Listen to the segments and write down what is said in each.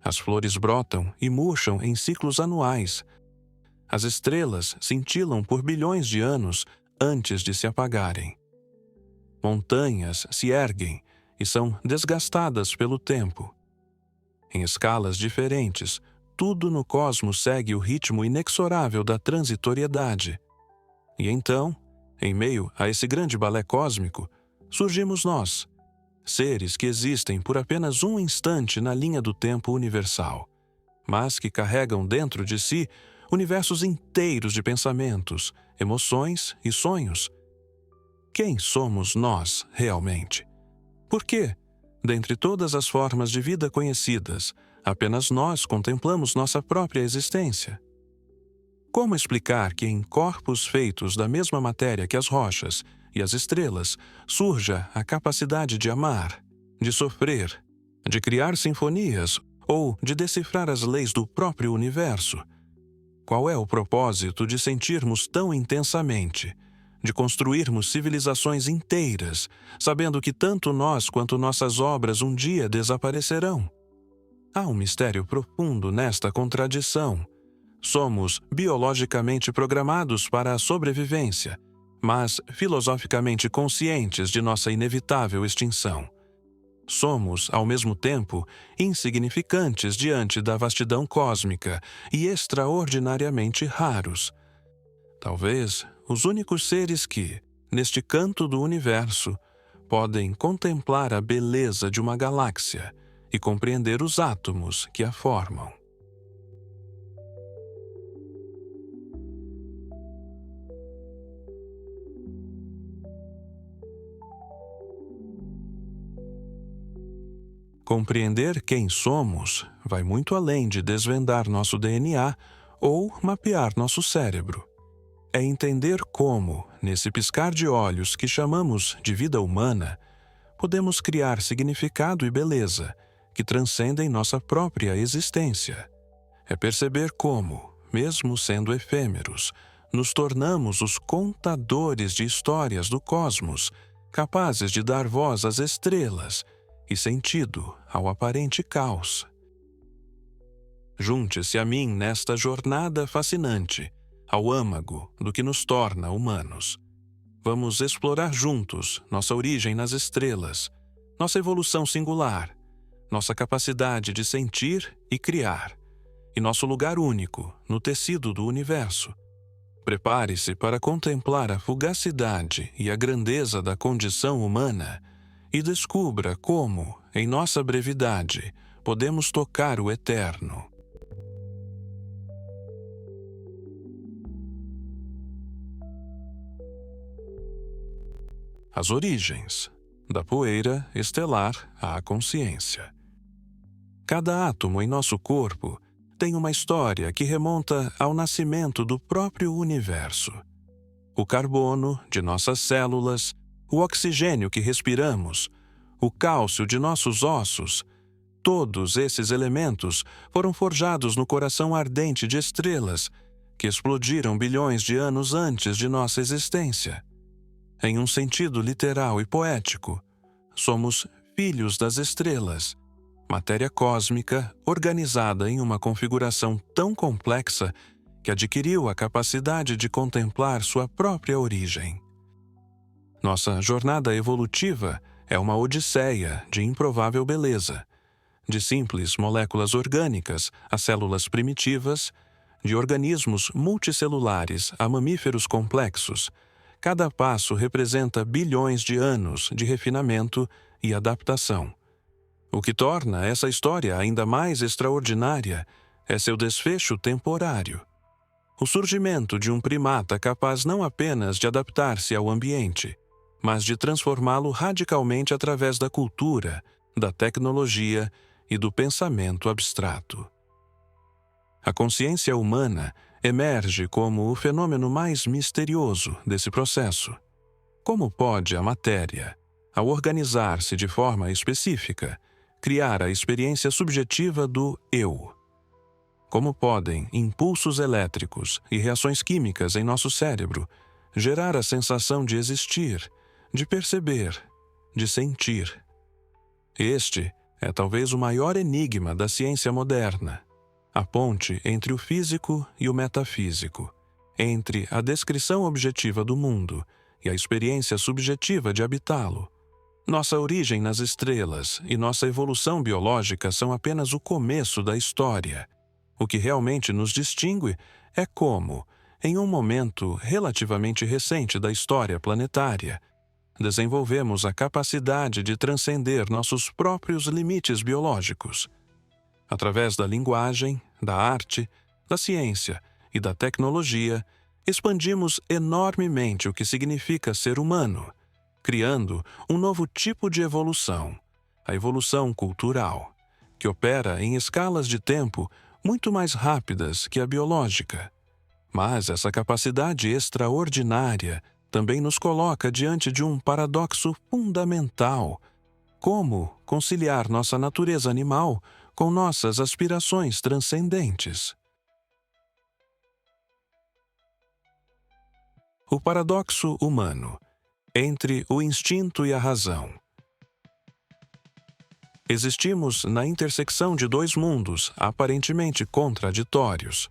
As flores brotam e murcham em ciclos anuais. As estrelas cintilam por bilhões de anos antes de se apagarem. Montanhas se erguem e são desgastadas pelo tempo. Em escalas diferentes, tudo no cosmos segue o ritmo inexorável da transitoriedade. E então, em meio a esse grande balé cósmico, surgimos nós, seres que existem por apenas um instante na linha do tempo universal, mas que carregam dentro de si universos inteiros de pensamentos, emoções e sonhos. Quem somos nós realmente? Por quê? Dentre todas as formas de vida conhecidas, apenas nós contemplamos nossa própria existência. Como explicar que em corpos feitos da mesma matéria que as rochas e as estrelas surja a capacidade de amar, de sofrer, de criar sinfonias ou de decifrar as leis do próprio universo? Qual é o propósito de sentirmos tão intensamente, de construirmos civilizações inteiras, sabendo que tanto nós quanto nossas obras um dia desaparecerão? Há um mistério profundo nesta contradição. Somos biologicamente programados para a sobrevivência, mas filosoficamente conscientes de nossa inevitável extinção. Somos, ao mesmo tempo, insignificantes diante da vastidão cósmica e extraordinariamente raros. Talvez os únicos seres que, neste canto do universo, podem contemplar a beleza de uma galáxia e compreender os átomos que a formam. Compreender quem somos vai muito além de desvendar nosso DNA ou mapear nosso cérebro. É entender como, nesse piscar de olhos que chamamos de vida humana, podemos criar significado e beleza que transcendem nossa própria existência. É perceber como, mesmo sendo efêmeros, nos tornamos os contadores de histórias do cosmos, capazes de dar voz às estrelas e sentido ao aparente caos. Junte-se a mim nesta jornada fascinante, ao âmago do que nos torna humanos. Vamos explorar juntos nossa origem nas estrelas, nossa evolução singular, nossa capacidade de sentir e criar, e nosso lugar único no tecido do universo. Prepare-se para contemplar a fugacidade e a grandeza da condição humana e descubra como, em nossa brevidade, podemos tocar o eterno. As origens, da poeira estelar à consciência. Cada átomo em nosso corpo tem uma história que remonta ao nascimento do próprio universo. O carbono de nossas células, o oxigênio que respiramos, o cálcio de nossos ossos, todos esses elementos foram forjados no coração ardente de estrelas que explodiram bilhões de anos antes de nossa existência. Em um sentido literal e poético, somos filhos das estrelas, matéria cósmica organizada em uma configuração tão complexa que adquiriu a capacidade de contemplar sua própria origem. Nossa jornada evolutiva é uma odisseia de improvável beleza, de simples moléculas orgânicas a células primitivas, de organismos multicelulares a mamíferos complexos. Cada passo representa bilhões de anos de refinamento e adaptação. O que torna essa história ainda mais extraordinária é seu desfecho temporário. O surgimento de um primata capaz não apenas de adaptar-se ao ambiente, mas de transformá-lo radicalmente através da cultura, da tecnologia e do pensamento abstrato. A consciência humana emerge como o fenômeno mais misterioso desse processo. Como pode a matéria, ao organizar-se de forma específica, criar a experiência subjetiva do eu? Como podem impulsos elétricos e reações químicas em nosso cérebro gerar a sensação de existir, de perceber, de sentir? Este É talvez o maior enigma da ciência moderna. A ponte entre o físico e o metafísico, entre a descrição objetiva do mundo e a experiência subjetiva de habitá-lo. Nossa origem nas estrelas e nossa evolução biológica são apenas o começo da história. O que realmente nos distingue é como, em um momento relativamente recente da história planetária, desenvolvemos a capacidade de transcender nossos próprios limites biológicos. Através da linguagem, da arte, da ciência e da tecnologia, expandimos enormemente o que significa ser humano, criando um novo tipo de evolução, a evolução cultural, que opera em escalas de tempo muito mais rápidas que a biológica. Mas essa capacidade extraordinária também nos coloca diante de um paradoxo fundamental: como conciliar nossa natureza animal com nossas aspirações transcendentes. O paradoxo humano, entre o instinto e a razão. Existimos na intersecção de dois mundos aparentemente contraditórios.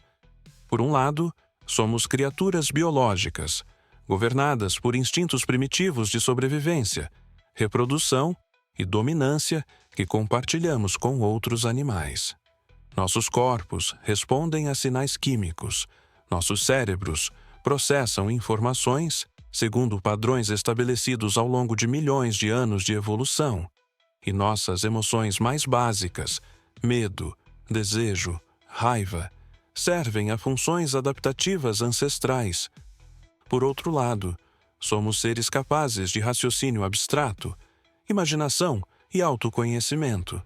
Por um lado, somos criaturas biológicas, governadas por instintos primitivos de sobrevivência, reprodução e dominância que compartilhamos com outros animais. Nossos corpos respondem a sinais químicos, nossos cérebros processam informações segundo padrões estabelecidos ao longo de milhões de anos de evolução, e nossas emoções mais básicas, medo, desejo, raiva, servem a funções adaptativas ancestrais. Por outro lado, somos seres capazes de raciocínio abstrato, imaginação e autoconhecimento.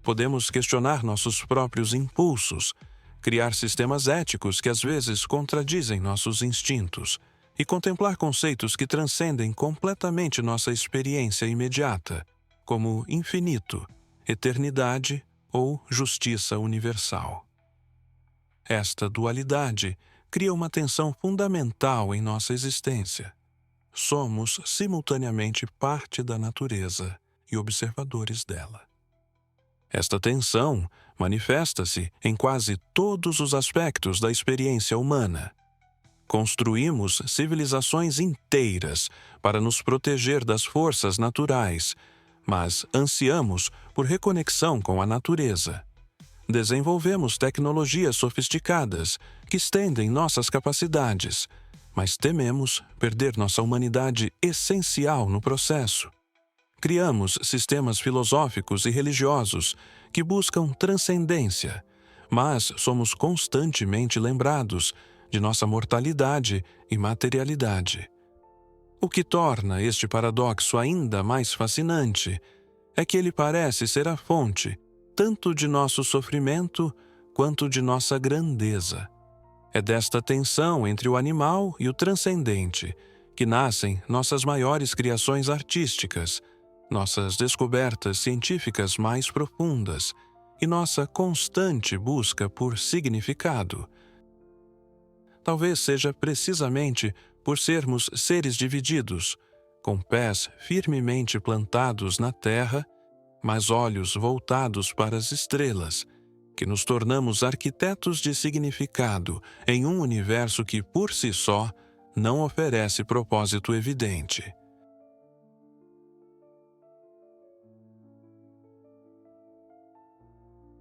Podemos questionar nossos próprios impulsos, criar sistemas éticos que às vezes contradizem nossos instintos e contemplar conceitos que transcendem completamente nossa experiência imediata, como infinito, eternidade ou justiça universal. Esta dualidade cria uma tensão fundamental em nossa existência. Somos simultaneamente parte da natureza e observadores dela. Esta tensão manifesta-se em quase todos os aspectos da experiência humana. Construímos civilizações inteiras para nos proteger das forças naturais, mas ansiamos por reconexão com a natureza. Desenvolvemos tecnologias sofisticadas que estendem nossas capacidades, mas tememos perder nossa humanidade essencial no processo. Criamos sistemas filosóficos e religiosos que buscam transcendência, mas somos constantemente lembrados de nossa mortalidade e materialidade. O que torna este paradoxo ainda mais fascinante é que ele parece ser a fonte tanto de nosso sofrimento quanto de nossa grandeza. É desta tensão entre o animal e o transcendente que nascem nossas maiores criações artísticas, nossas descobertas científicas mais profundas e nossa constante busca por significado. Talvez seja precisamente por sermos seres divididos, com pés firmemente plantados na terra, mas olhos voltados para as estrelas, que nos tornamos arquitetos de significado em um universo que, por si só, não oferece propósito evidente.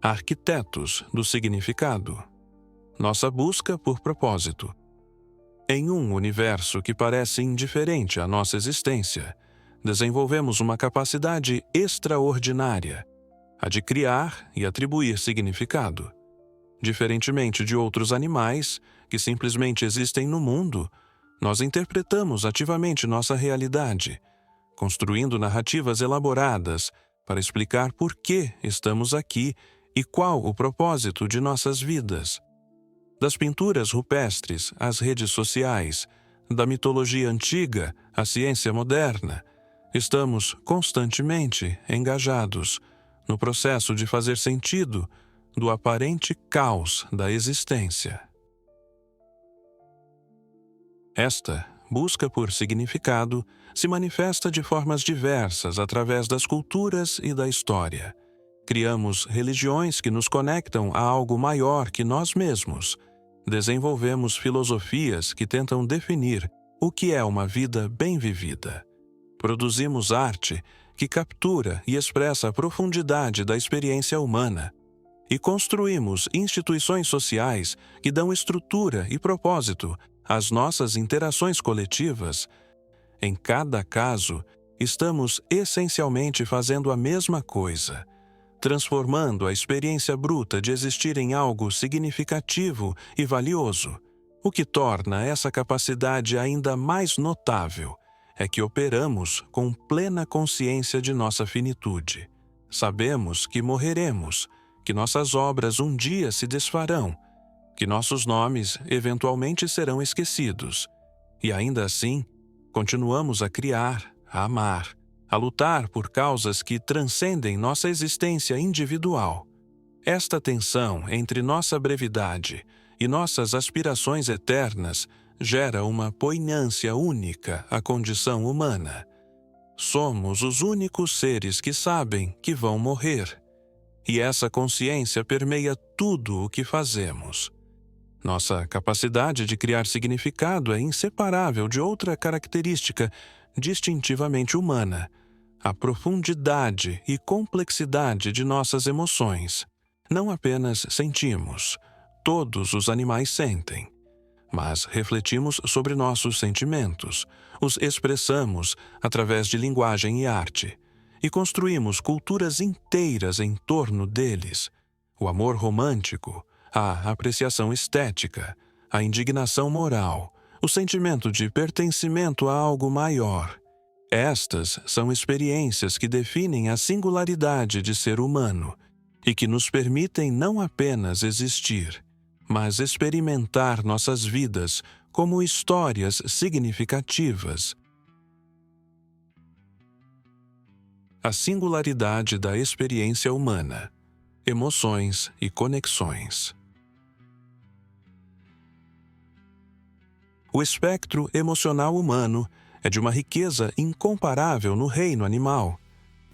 Arquitetos do significado. Nossa busca por propósito. Em um universo que parece indiferente à nossa existência, desenvolvemos uma capacidade extraordinária, a de criar e atribuir significado. Diferentemente de outros animais que simplesmente existem no mundo, nós interpretamos ativamente nossa realidade, construindo narrativas elaboradas para explicar por que estamos aqui e qual o propósito de nossas vidas. Das pinturas rupestres às redes sociais, da mitologia antiga à ciência moderna, estamos constantemente engajados no processo de fazer sentido do aparente caos da existência. Esta busca por significado se manifesta de formas diversas através das culturas e da história. Criamos religiões que nos conectam a algo maior que nós mesmos. Desenvolvemos filosofias que tentam definir o que é uma vida bem vivida. Produzimos arte que captura e expressa a profundidade da experiência humana. E construímos instituições sociais que dão estrutura e propósito às nossas interações coletivas. Em cada caso, estamos essencialmente fazendo a mesma coisa, transformando a experiência bruta de existir em algo significativo e valioso. O que torna essa capacidade ainda mais notável é que operamos com plena consciência de nossa finitude. Sabemos que morreremos, que nossas obras um dia se desfarão, que nossos nomes eventualmente serão esquecidos. E ainda assim, continuamos a criar, a amar, a lutar por causas que transcendem nossa existência individual. Esta tensão entre nossa brevidade e nossas aspirações eternas gera uma poignância única à condição humana. Somos os únicos seres que sabem que vão morrer, e essa consciência permeia tudo o que fazemos. Nossa capacidade de criar significado é inseparável de outra característica distintivamente humana: a profundidade e complexidade de nossas emoções. Não apenas sentimos, todos os animais sentem, mas refletimos sobre nossos sentimentos, os expressamos através de linguagem e arte, e construímos culturas inteiras em torno deles. O amor romântico, a apreciação estética, a indignação moral, o sentimento de pertencimento a algo maior. Estas são experiências que definem a singularidade de ser humano e que nos permitem não apenas existir, mas experimentar nossas vidas como histórias significativas. A singularidade da experiência humana, emoções e conexões. O espectro emocional humano é de uma riqueza incomparável no reino animal.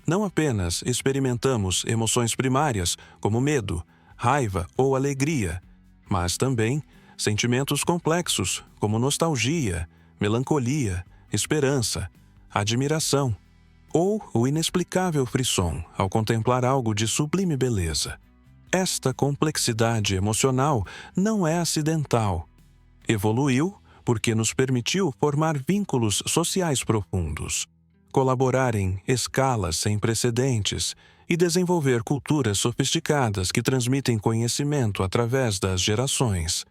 Não apenas experimentamos emoções primárias, como medo, raiva ou alegria, mas também sentimentos complexos, como nostalgia, melancolia, esperança, admiração, ou o inexplicável frisson ao contemplar algo de sublime beleza. Esta complexidade emocional não é acidental. Evoluiu porque nos permitiu formar vínculos sociais profundos, colaborar em escalas sem precedentes e desenvolver culturas sofisticadas que transmitem conhecimento através das gerações.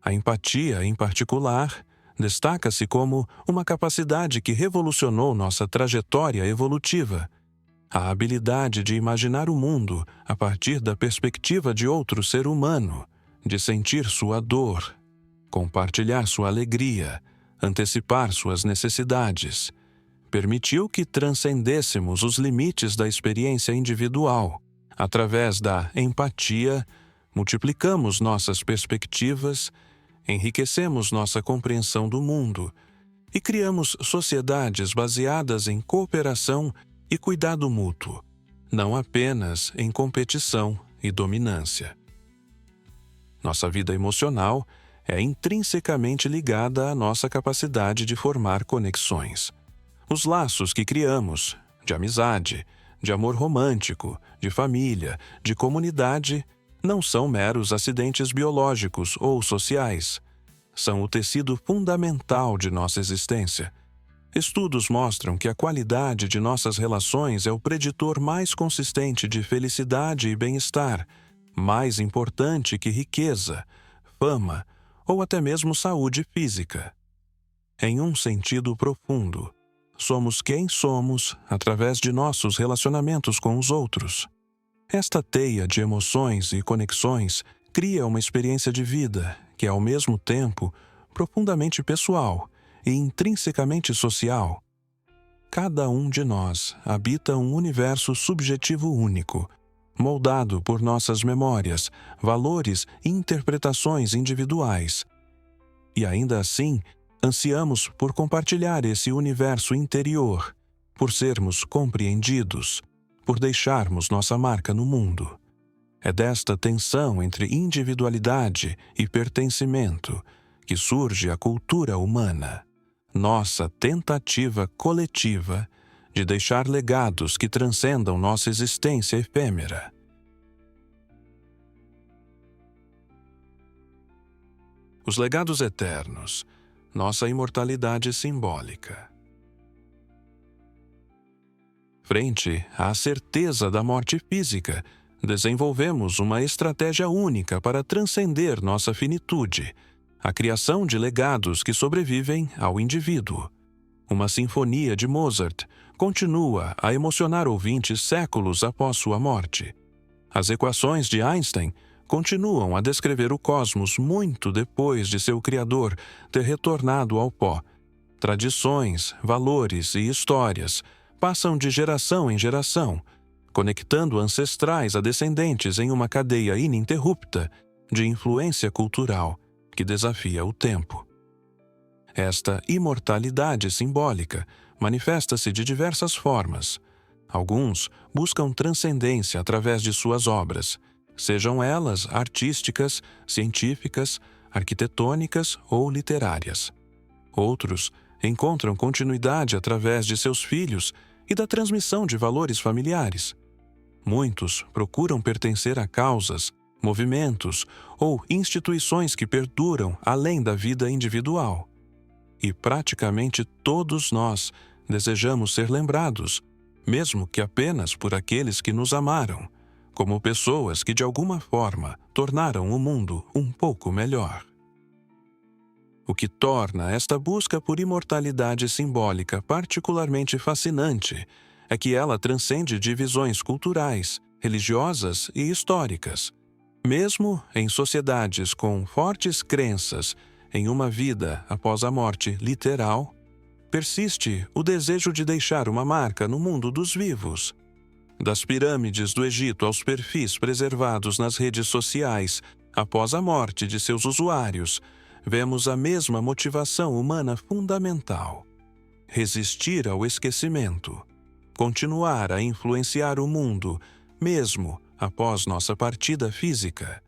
A empatia, em particular, destaca-se como uma capacidade que revolucionou nossa trajetória evolutiva. A habilidade de imaginar o mundo a partir da perspectiva de outro ser humano, de sentir sua dor, compartilhar sua alegria, antecipar suas necessidades, permitiu que transcendêssemos os limites da experiência individual. Através da empatia, multiplicamos nossas perspectivas, enriquecemos nossa compreensão do mundo e criamos sociedades baseadas em cooperação e cuidado mútuo, não apenas em competição e dominância. Nossa vida emocional é intrinsecamente ligada à nossa capacidade de formar conexões. Os laços que criamos, de amizade, de amor romântico, de família, de comunidade, não são meros acidentes biológicos ou sociais. São o tecido fundamental de nossa existência. Estudos mostram que a qualidade de nossas relações é o preditor mais consistente de felicidade e bem-estar, mais importante que riqueza, fama ou até mesmo saúde física. Em um sentido profundo, somos quem somos através de nossos relacionamentos com os outros. Esta teia de emoções e conexões cria uma experiência de vida que é, ao mesmo tempo, profundamente pessoal e intrinsecamente social. Cada um de nós habita um universo subjetivo único, moldado por nossas memórias, valores e interpretações individuais. E ainda assim, ansiamos por compartilhar esse universo interior, por sermos compreendidos, por deixarmos nossa marca no mundo. É desta tensão entre individualidade e pertencimento que surge a cultura humana, nossa tentativa coletiva de deixar legados que transcendam nossa existência efêmera. Os legados eternos, nossa imortalidade simbólica. Frente à certeza da morte física, desenvolvemos uma estratégia única para transcender nossa finitude, a criação de legados que sobrevivem ao indivíduo. Uma sinfonia de Mozart continua a emocionar ouvintes séculos após sua morte. As equações de Einstein continuam a descrever o cosmos muito depois de seu criador ter retornado ao pó. Tradições, valores e histórias passam de geração em geração, conectando ancestrais a descendentes em uma cadeia ininterrupta de influência cultural que desafia o tempo. Esta imortalidade simbólica manifesta-se de diversas formas. Alguns buscam transcendência através de suas obras, sejam elas artísticas, científicas, arquitetônicas ou literárias. Outros encontram continuidade através de seus filhos e da transmissão de valores familiares. Muitos procuram pertencer a causas, movimentos ou instituições que perduram além da vida individual. E praticamente todos nós desejamos ser lembrados, mesmo que apenas por aqueles que nos amaram, como pessoas que de alguma forma tornaram o mundo um pouco melhor. O que torna esta busca por imortalidade simbólica particularmente fascinante é que ela transcende divisões culturais, religiosas e históricas. Mesmo em sociedades com fortes crenças em uma vida após a morte literal, persiste o desejo de deixar uma marca no mundo dos vivos. Das pirâmides do Egito aos perfis preservados nas redes sociais após a morte de seus usuários, vemos a mesma motivação humana fundamental: resistir ao esquecimento, continuar a influenciar o mundo, mesmo após nossa partida física.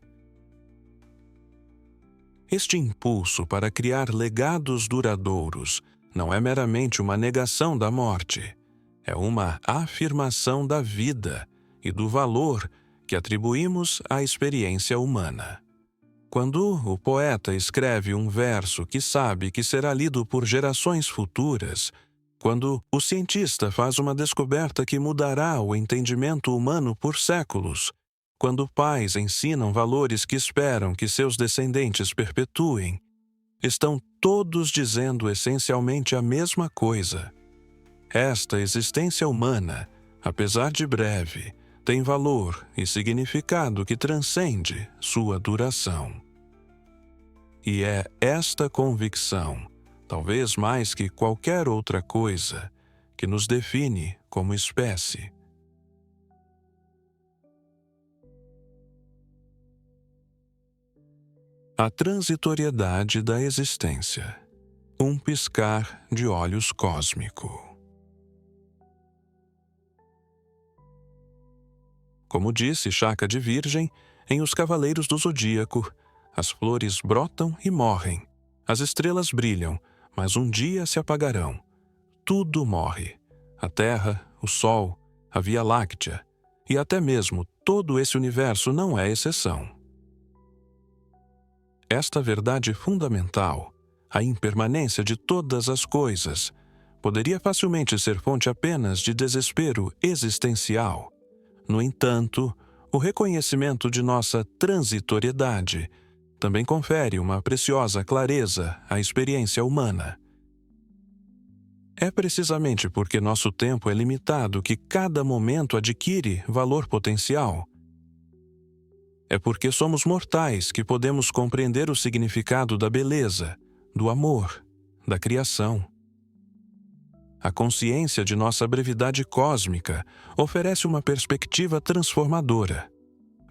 Este impulso para criar legados duradouros não é meramente uma negação da morte, é uma afirmação da vida e do valor que atribuímos à experiência humana. Quando o poeta escreve um verso que sabe que será lido por gerações futuras, quando o cientista faz uma descoberta que mudará o entendimento humano por séculos, quando pais ensinam valores que esperam que seus descendentes perpetuem, estão todos dizendo essencialmente a mesma coisa. Esta existência humana, apesar de breve, tem valor e significado que transcende sua duração. E é esta convicção, talvez mais que qualquer outra coisa, que nos define como espécie. A transitoriedade da existência. Um piscar de olhos cósmico. Como disse Chaka de Virgem, em Os Cavaleiros do Zodíaco, as flores brotam e morrem, as estrelas brilham, mas um dia se apagarão. Tudo morre: a Terra, o Sol, a Via Láctea, e até mesmo todo esse universo não é exceção. Esta verdade fundamental, a impermanência de todas as coisas, poderia facilmente ser fonte apenas de desespero existencial. No entanto, o reconhecimento de nossa transitoriedade também confere uma preciosa clareza à experiência humana. É precisamente porque nosso tempo é limitado que cada momento adquire valor potencial. É porque somos mortais que podemos compreender o significado da beleza, do amor, da criação. A consciência de nossa brevidade cósmica oferece uma perspectiva transformadora.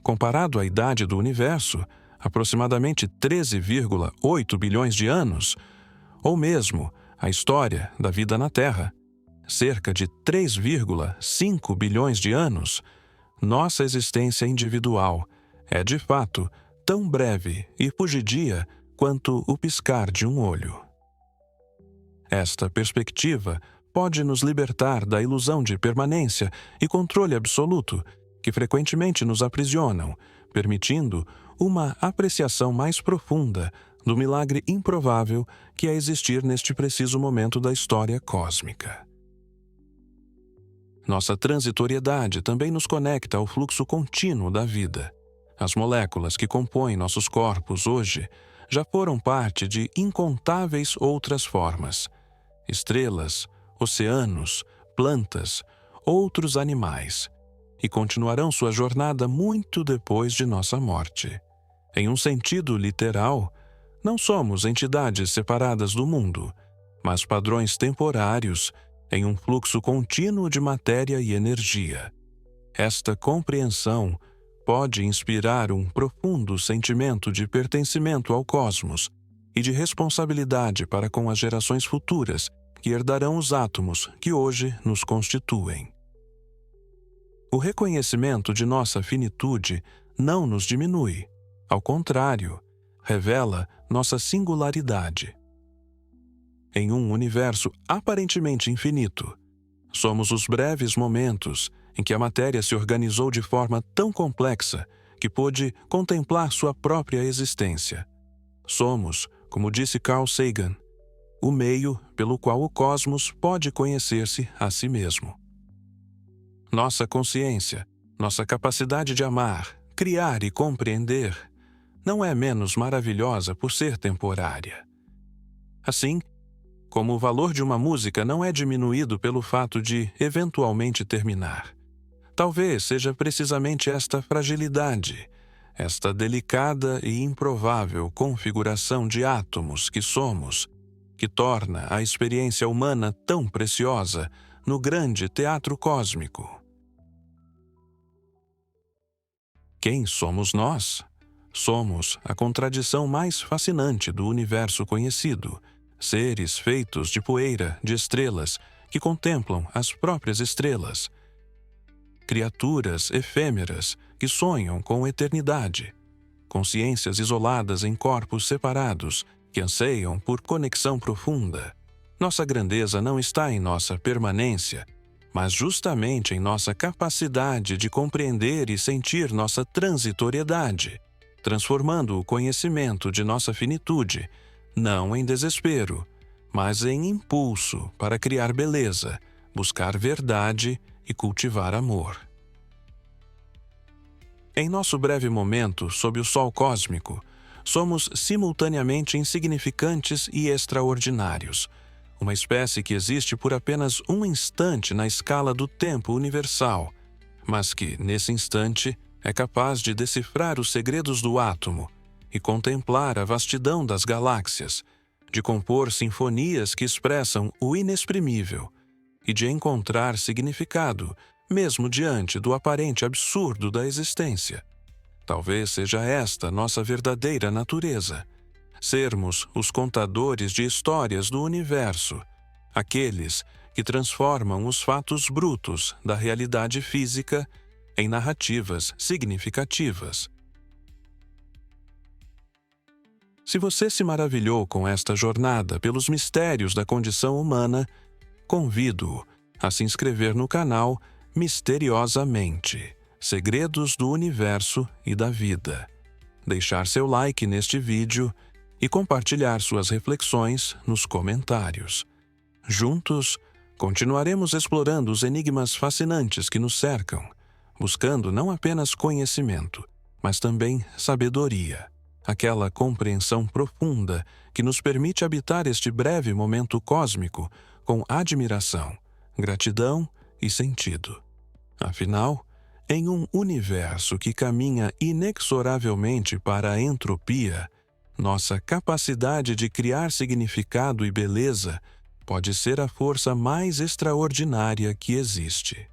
Comparado à idade do universo, aproximadamente 13,8 bilhões de anos, ou mesmo a história da vida na Terra, cerca de 3,5 bilhões de anos, nossa existência individual é, de fato, tão breve e fugidia quanto o piscar de um olho. Esta perspectiva pode nos libertar da ilusão de permanência e controle absoluto que frequentemente nos aprisionam, permitindo uma apreciação mais profunda do milagre improvável que é existir neste preciso momento da história cósmica. Nossa transitoriedade também nos conecta ao fluxo contínuo da vida. As moléculas que compõem nossos corpos hoje já foram parte de incontáveis outras formas: estrelas, oceanos, plantas, outros animais, e continuarão sua jornada muito depois de nossa morte. Em um sentido literal, não somos entidades separadas do mundo, mas padrões temporários em um fluxo contínuo de matéria e energia. Esta compreensão pode inspirar um profundo sentimento de pertencimento ao cosmos e de responsabilidade para com as gerações futuras que herdarão os átomos que hoje nos constituem. O reconhecimento de nossa finitude não nos diminui, ao contrário, revela nossa singularidade. Em um universo aparentemente infinito, somos os breves momentos em que a matéria se organizou de forma tão complexa que pôde contemplar sua própria existência. Somos, como disse Carl Sagan, o meio pelo qual o cosmos pode conhecer-se a si mesmo. Nossa consciência, nossa capacidade de amar, criar e compreender, não é menos maravilhosa por ser temporária. Assim, como o valor de uma música não é diminuído pelo fato de eventualmente terminar, talvez seja precisamente esta fragilidade, esta delicada e improvável configuração de átomos que somos, que torna a experiência humana tão preciosa no grande teatro cósmico. Quem somos nós? Somos a contradição mais fascinante do universo conhecido, seres feitos de poeira, de estrelas, que contemplam as próprias estrelas. Criaturas efêmeras que sonham com eternidade. Consciências isoladas em corpos separados, que anseiam por conexão profunda. Nossa grandeza não está em nossa permanência, mas justamente em nossa capacidade de compreender e sentir nossa transitoriedade, transformando o conhecimento de nossa finitude, não em desespero, mas em impulso para criar beleza, buscar verdade e cultivar amor. Em nosso breve momento sob o sol cósmico, somos simultaneamente insignificantes e extraordinários, uma espécie que existe por apenas um instante na escala do tempo universal, mas que, nesse instante, é capaz de decifrar os segredos do átomo e contemplar a vastidão das galáxias, de compor sinfonias que expressam o inexprimível e de encontrar significado mesmo diante do aparente absurdo da existência. Talvez seja esta nossa verdadeira natureza: sermos os contadores de histórias do universo, aqueles que transformam os fatos brutos da realidade física em narrativas significativas. Se você se maravilhou com esta jornada pelos mistérios da condição humana, convido-o a se inscrever no canal Misteriosamente, Segredos do Universo e da Vida, deixar seu like neste vídeo e compartilhar suas reflexões nos comentários. Juntos, continuaremos explorando os enigmas fascinantes que nos cercam, buscando não apenas conhecimento, mas também sabedoria, aquela compreensão profunda que nos permite habitar este breve momento cósmico com admiração, gratidão e sentido. Afinal, em um universo que caminha inexoravelmente para a entropia, nossa capacidade de criar significado e beleza pode ser a força mais extraordinária que existe.